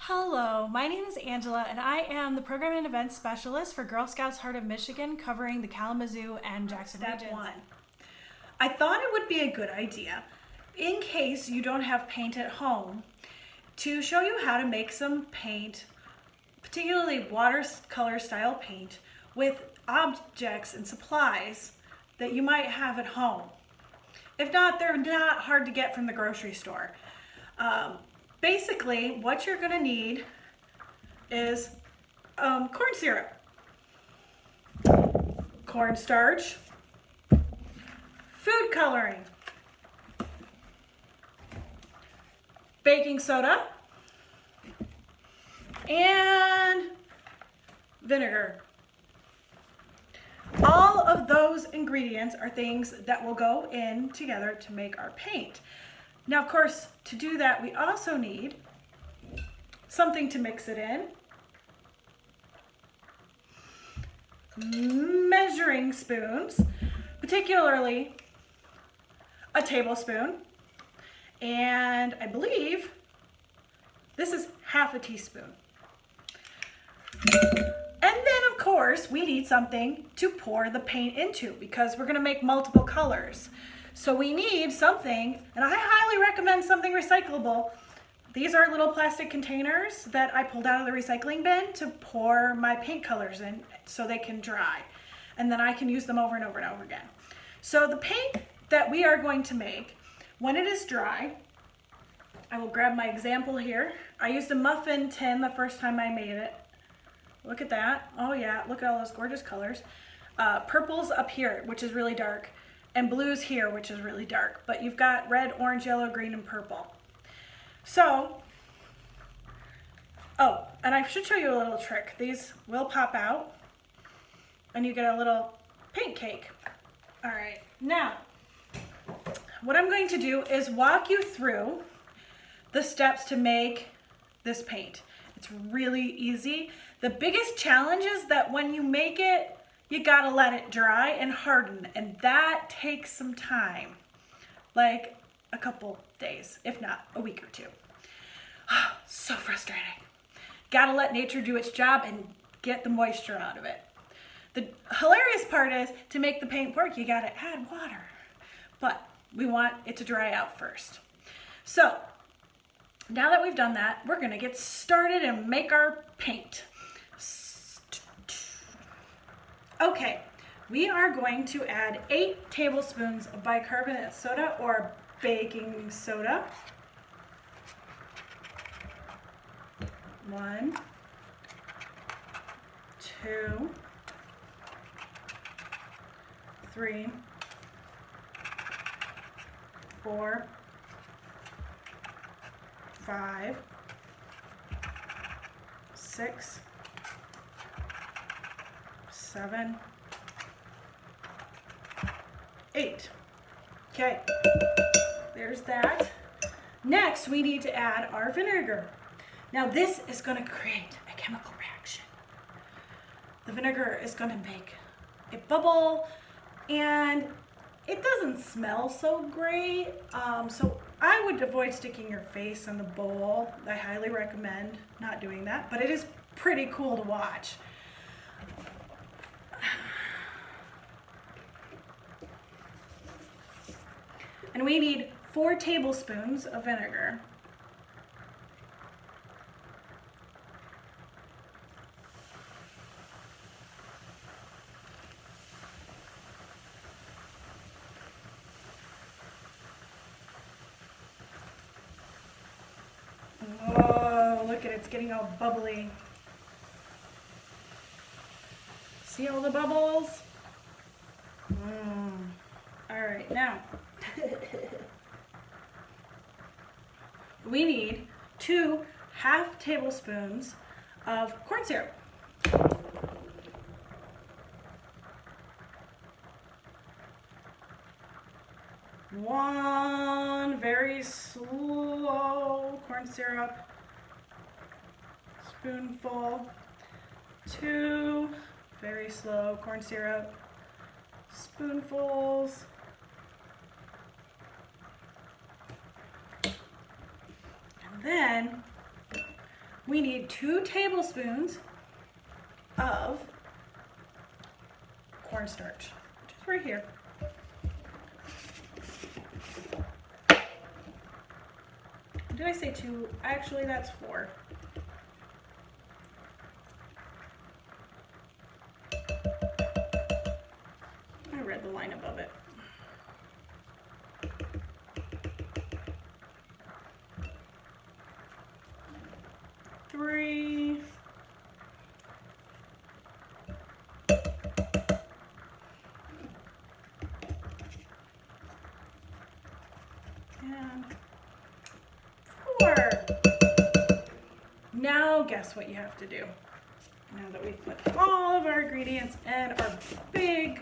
Hello, my name is Angela and I am the Program and Events Specialist for Girl Scouts Heart of Michigan covering the Kalamazoo and Jackson Step regions. one. I thought it would be a good idea, in case you don't have paint at home, to show you how to make some paint, particularly watercolor style paint, with objects and supplies that you might have at home. If not, they're not hard to get from the grocery store. Basically, what you're gonna need is corn syrup, cornstarch, food coloring, baking soda, and vinegar. All of those ingredients are things that will go in together to make our paint. Now, of course, to do that, we also need something to mix it in, measuring spoons, particularly a tablespoon, and I believe this is half a teaspoon. And then, of course, we need something to pour the paint into because we're going to make multiple colors. So we need something, and I highly recommend something recyclable. These are little plastic containers that I pulled out of the recycling bin to pour my paint colors in so they can dry. And then I can use them over and over and over again. So the paint that we are going to make, when it is dry, I will grab my example here. I used a muffin tin the first time I made it. Look at that. Oh yeah, look at all those gorgeous colors. Purple's up here, which is really dark, and blue's here, which is really dark. But you've got red, orange, yellow, green, and purple. So, oh, and I should show you a little trick. These will pop out, and you get a little paint cake. All right, now, what I'm going to do is walk you through the steps to make this paint. It's really easy. The biggest challenge is that when you make it, you gotta let it dry and harden, and that takes some time, like a couple days, if not a week or two. So frustrating. Gotta let nature do its job and get the moisture out of it. The hilarious part is, to make the paint work, you gotta add water, but we want it to dry out first. So, now that we've done that, we're gonna get started and make our paint. Okay, we are going to add 8 tablespoons of bicarbonate soda or baking soda. 1, 2, 3, 4, 5, 6, 7, 8. Okay, there's that. Next, we need to add our vinegar. Now this is going to create a chemical reaction. The vinegar is going to make a bubble, and it doesn't smell so great. So I would avoid sticking your face in the bowl. I highly recommend not doing that, but it is pretty cool to watch. And we need 4 tablespoons of vinegar. Oh, look at it, it's getting all bubbly. See all the bubbles? All right, now we need 2 half tablespoons of corn syrup. One very slow corn syrup spoonful. 2 very slow corn syrup spoonfuls. Then we need 2 tablespoons of cornstarch, which is right here. Did I say 2? Actually, that's 4. I read the line above it. 3. And 4. Now guess what you have to do. Now that we've put all of our ingredients in our big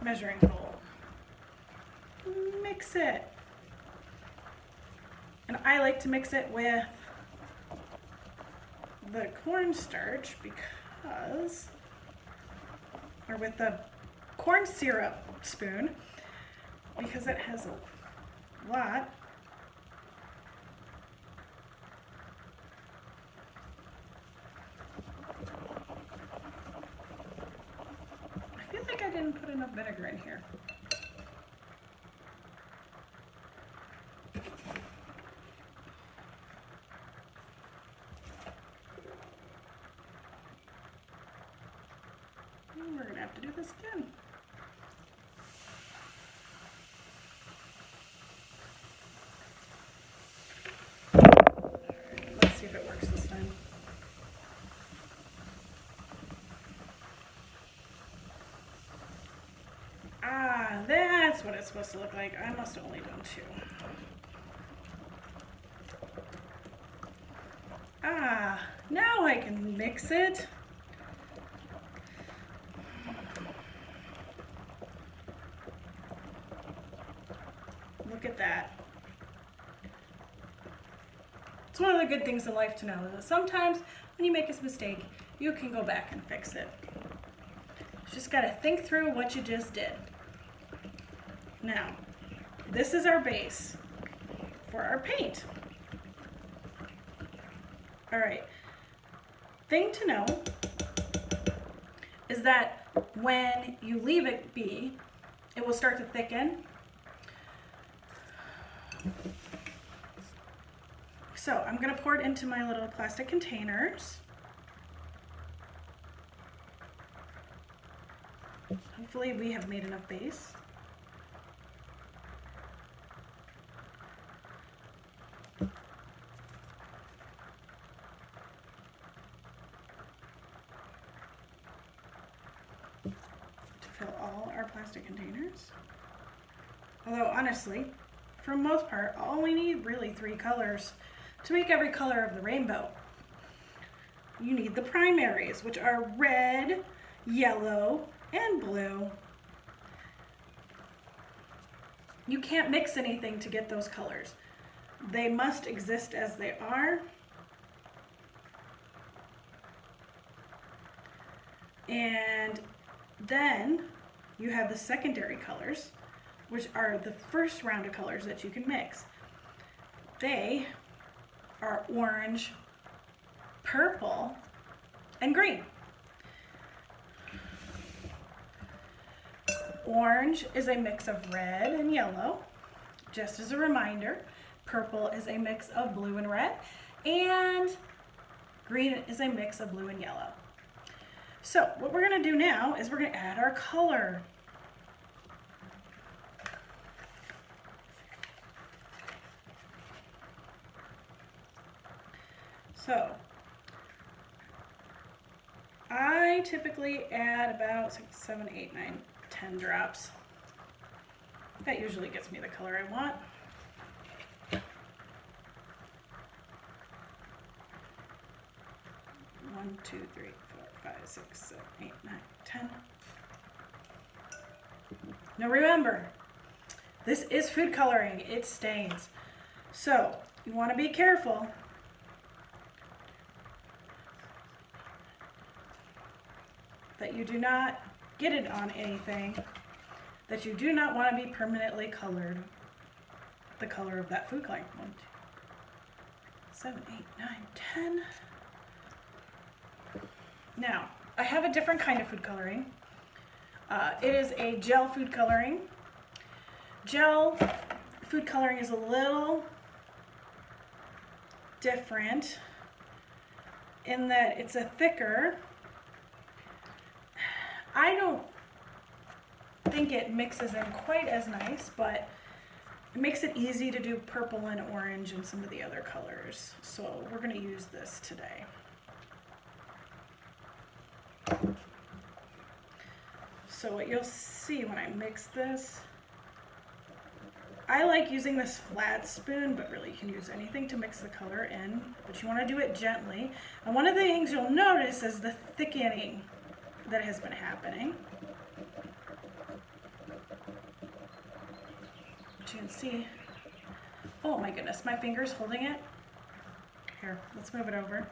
measuring bowl. Mix it. And I like to mix it with the cornstarch because, or with the corn syrup spoon, because it has a lot. I feel like I didn't put enough vinegar in here. We're gonna have to do this again. All right, let's see if it works this time. Ah, that's what it's supposed to look like. I must have only done 2. Ah, now I can mix it. Look at that. It's one of the good things in life to know that sometimes when you make a mistake, you can go back and fix it. You just got to think through what you just did. Now, this is our base for our paint. All right. Thing to know is that when you leave it be, it will start to thicken. So I'm going to pour it into my little plastic containers. Hopefully we have made enough base. To fill all our plastic containers. Although honestly, for the most part, all we need really 3 colors to make every color of the rainbow. You need the primaries, which are red, yellow, and blue. You can't mix anything to get those colors. They must exist as they are. And then you have the secondary colors, which are the first round of colors that you can mix. They are orange, purple, and green. Orange is a mix of red and yellow. Just as a reminder, purple is a mix of blue and red, and green is a mix of blue and yellow. So what we're going to do now is we're going to add our color. So I typically add about 6, 7, 8, 9, 10 drops. That usually gets me the color I want. One, 2, 3, 4, 5, 6, 7, 8, 9, 10. Now remember, this is food coloring. It stains. So you want to be careful. That you do not get it on anything, that you do not want to be permanently colored the color of that food coloring. 1, 2, 7, 8, 9, 10. Now, I have a different kind of food coloring. It is a gel food coloring. Gel food coloring is a little different in that it's a thicker. I don't think it mixes in quite as nice, but it makes it easy to do purple and orange and some of the other colors. So we're going to use this today. So what you'll see when I mix this, I like using this flat spoon, but really you can use anything to mix the color in, but you want to do it gently. And one of the things you'll notice is the thickening that has been happening. But you can see, oh my goodness, my finger's holding it. Here, let's move it over.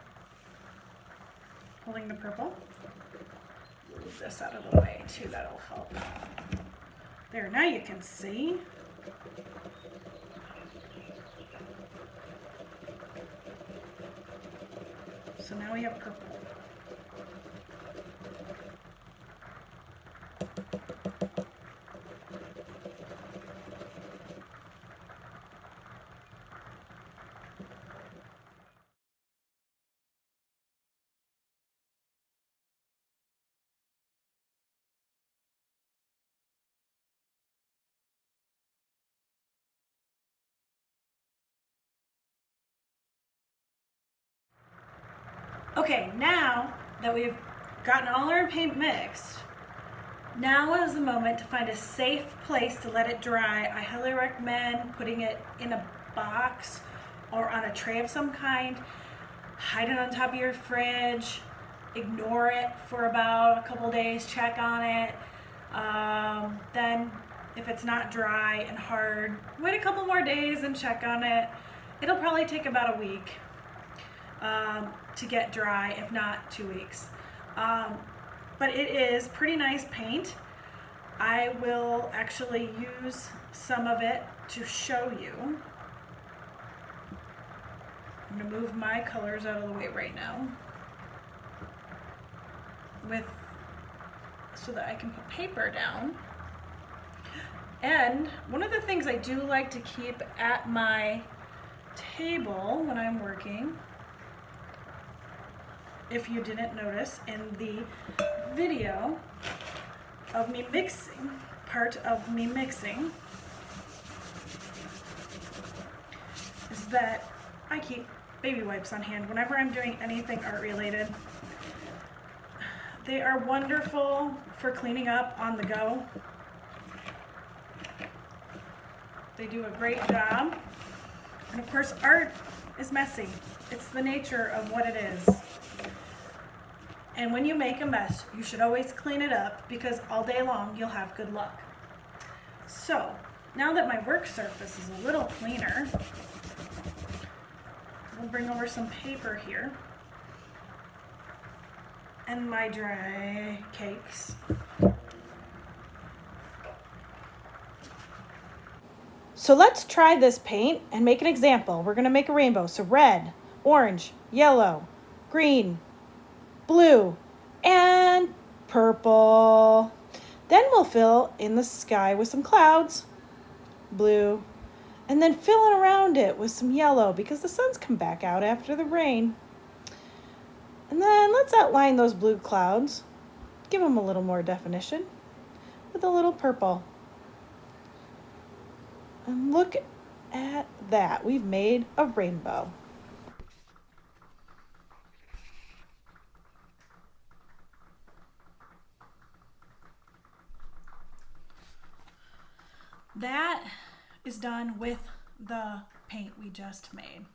Holding the purple. Move this out of the way too, that'll help. There, now you can see. So now we have purple. Okay, now that we've gotten all our paint mixed, now is the moment to find a safe place to let it dry. I highly recommend putting it in a box or on a tray of some kind. Hide it on top of your fridge. Ignore it for about a couple days. Check on it. Then if it's not dry and hard, wait a couple more days and check on it. It'll probably take about a week to get dry, if not 2 weeks. But it is pretty nice paint. I will actually use some of it to show you. I'm going to move my colors out of the way right now so that I can put paper down. And one of the things I do like to keep at my table when I'm working, if you didn't notice in the video of me mixing, is that I keep baby wipes on hand whenever I'm doing anything art related. They are wonderful for cleaning up on the go. They do a great job. And of course, art is messy. It's the nature of what it is. And when you make a mess, you should always clean it up because all day long you'll have good luck. So, now that my work surface is a little cleaner, we'll bring over some paper here and my dry cakes. So let's try this paint and make an example. We're going to make a rainbow. So red, orange, yellow, green, blue, and purple. Then we'll fill in the sky with some clouds, blue, and then fill in around it with some yellow because the sun's come back out after the rain. And then let's outline those blue clouds, give them a little more definition with a little purple. And look at that, we've made a rainbow. That is done with the paint we just made.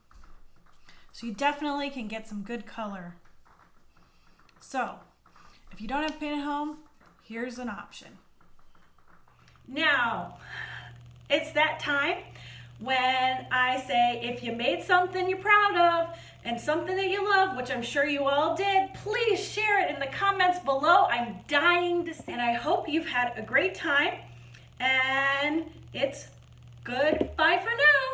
So you definitely can get some good color. So if you don't have paint at home, here's an option. Now, it's that time when I say if you made something you're proud of and something that you love, which I'm sure you all did, please share it in the comments below. I'm dying to see. And I hope you've had a great time. And it's goodbye for now.